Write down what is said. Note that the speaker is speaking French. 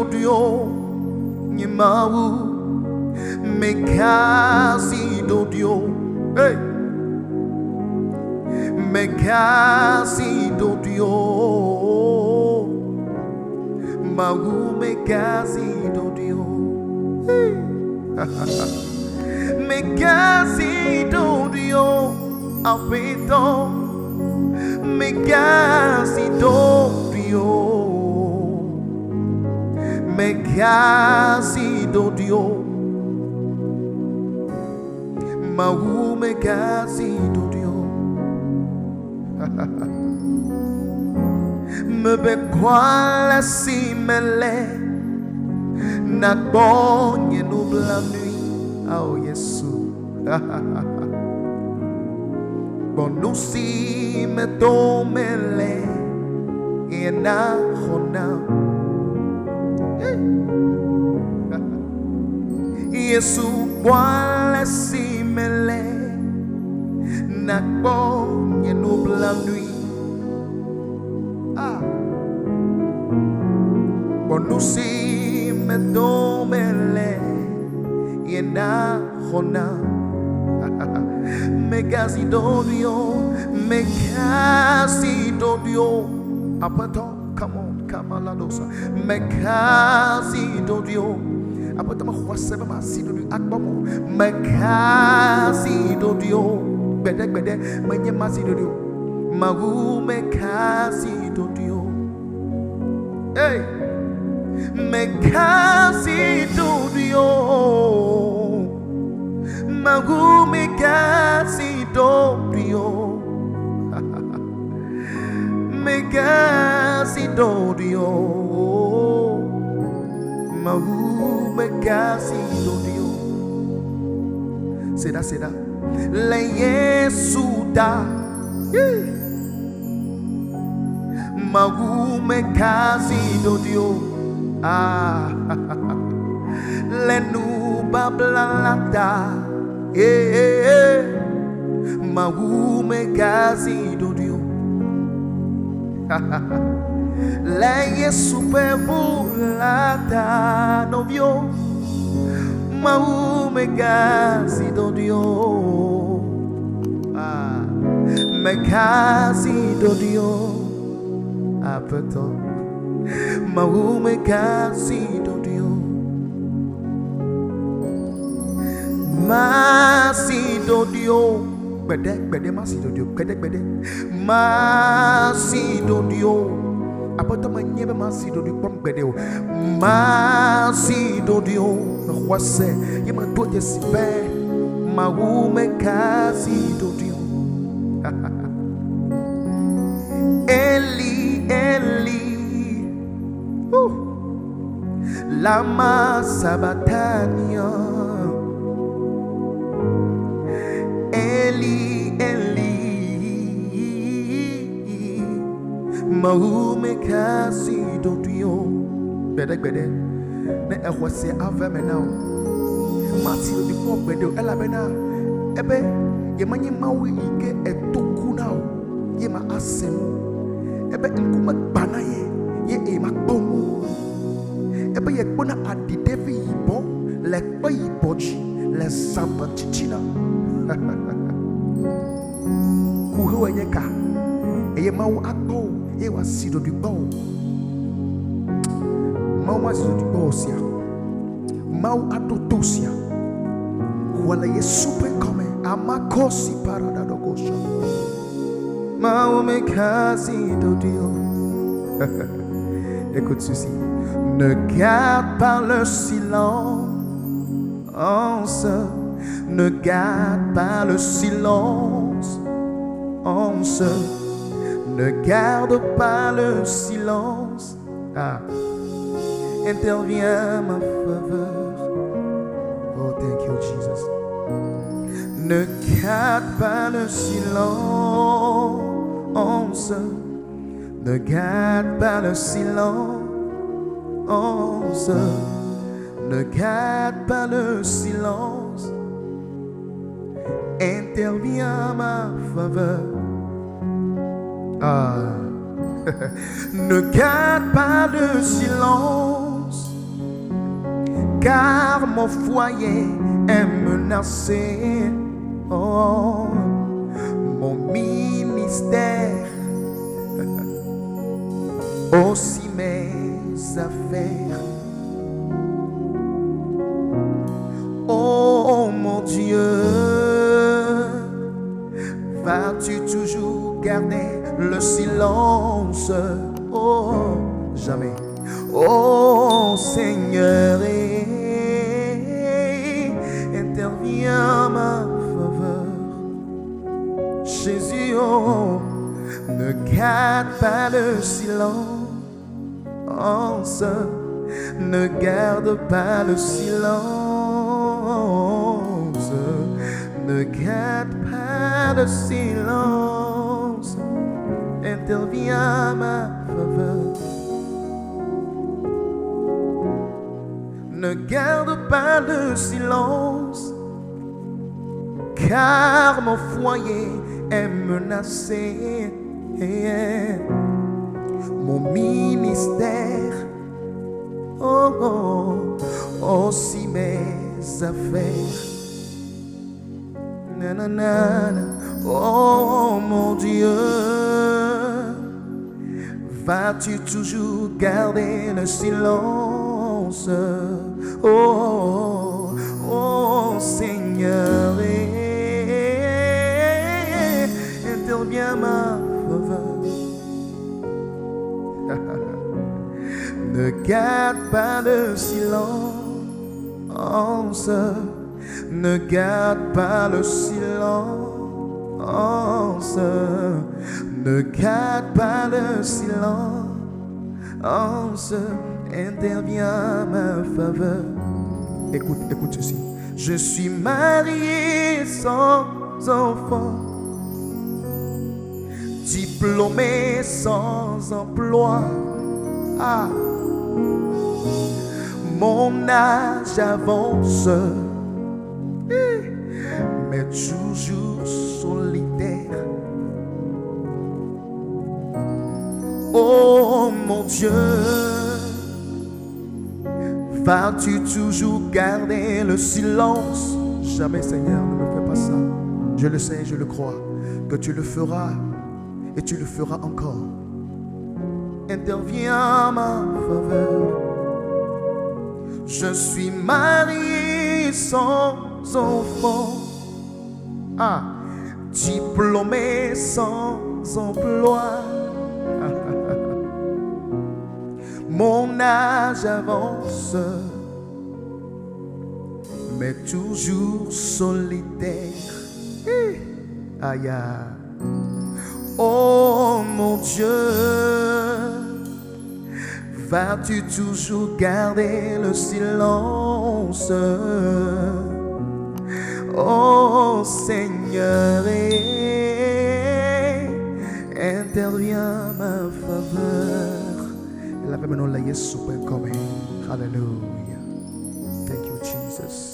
dodio Nimawu Mekasi dodio Hey Mekasi dodio Mawu Mekasi dodio Hey Mekasi dodio Apito Mekasi dodio Mekasi dodio Mawu Mekasi dodio Me be kwa la simele Na bonye nous la nuit Oh Yesu Bon nous si me tomele Et na hona Yesu kwa la simele Na bonye nous la nuit Ah Bon nous si me tomele Et na hona Mekasi dodio, Mekasi dodio. Apato, come on, ladosa. Mekasi dodio. Apato ma Whasapp ma si dodio akbamo. Mekasi dodio. Bede, menye masi dodio. Magu Mekasi dodio. Hey, Mekasi dodio. Magu Mekasi dodio Mekasi dodio Magu Mekasi dodio Seda Le Yesu da Magu Mekasi dodio Ah Le nu bablalata Magu Mekasi dodio La Yesu pevulata novio Magu Mekasi dodio Mekasi dodio Apeto Magu Mekasi dodio Masi dodio Bede masi dodio Bede Masi dodio Apoto manyebe masi dodio Pom bede Masi dodio Wase Yema doje sipe Magu Mekasi dodio Eli Lama sabatania Magu Mekasi dodio Bede Ne ehwase ave menao Mati di pop bede ela bena Ebe Yemanyi mawi ike etoku nao Yema asenu Ebe nkuma banaye Ye ema bomu Ebe ye kona adidevi yibo Le kwa yiboji Le samba chichina Kuhewa nyeka Eye mawu akbo Ye wasido di bo Mau wasido di bo sia Mau atotosia Wala Yesu pe kome Amakosi parada dogosha Magu Mekasi dodio Écoute ceci Ne garde pas le silence Ne garde pas le silence Ne garde pas le silence Interviens ma faveur Oh thank you Jesus Ne garde pas le silence Ne garde pas le silence Ne garde pas le silence Interviens ma faveur Ne garde pas le silence car mon foyer est menacé. Oh, mon ministère, aussi mes affaires. Oh mon Dieu, vas-tu toujours garder le silence? Oh, jamais. Oh Seigneur, interviens ma faveur. Jésus, oh, ne garde pas le silence. Ne garde pas le silence. Ne garde pas le silence. Interviens ma faveur. Ne garde pas le silence, car mon foyer est menacé. Mon ministère, oh, oh, aussi mes affaires. Nanana, oh mon Dieu, vas-tu toujours garder le silence? Oh, oh Seigneur, interviens ma faveur. Ne garde pas le silence. Ne garde pas le silence. Ne garde pas le silence. Interviens ma faveur. Écoute, écoute ceci. Je suis marié sans enfant, diplômé sans emploi. Ah, mon âge avance, mais toujours solitaire. Oh mon Dieu, vas-tu toujours garder le silence? Jamais, Seigneur, ne me fais pas ça. Je le sais, je le crois, que tu le feras et tu le feras encore. Interviens ma faveur. Je suis marié sans enfant, ah, diplômé sans emploi. Mon âge avance, mais toujours solitaire. Aïe. Oh mon Dieu, vas-tu toujours garder le silence? Oh Seigneur, interviens ma faveur. La même nom la Yesu coming. Hallelujah. Thank you, Jesus.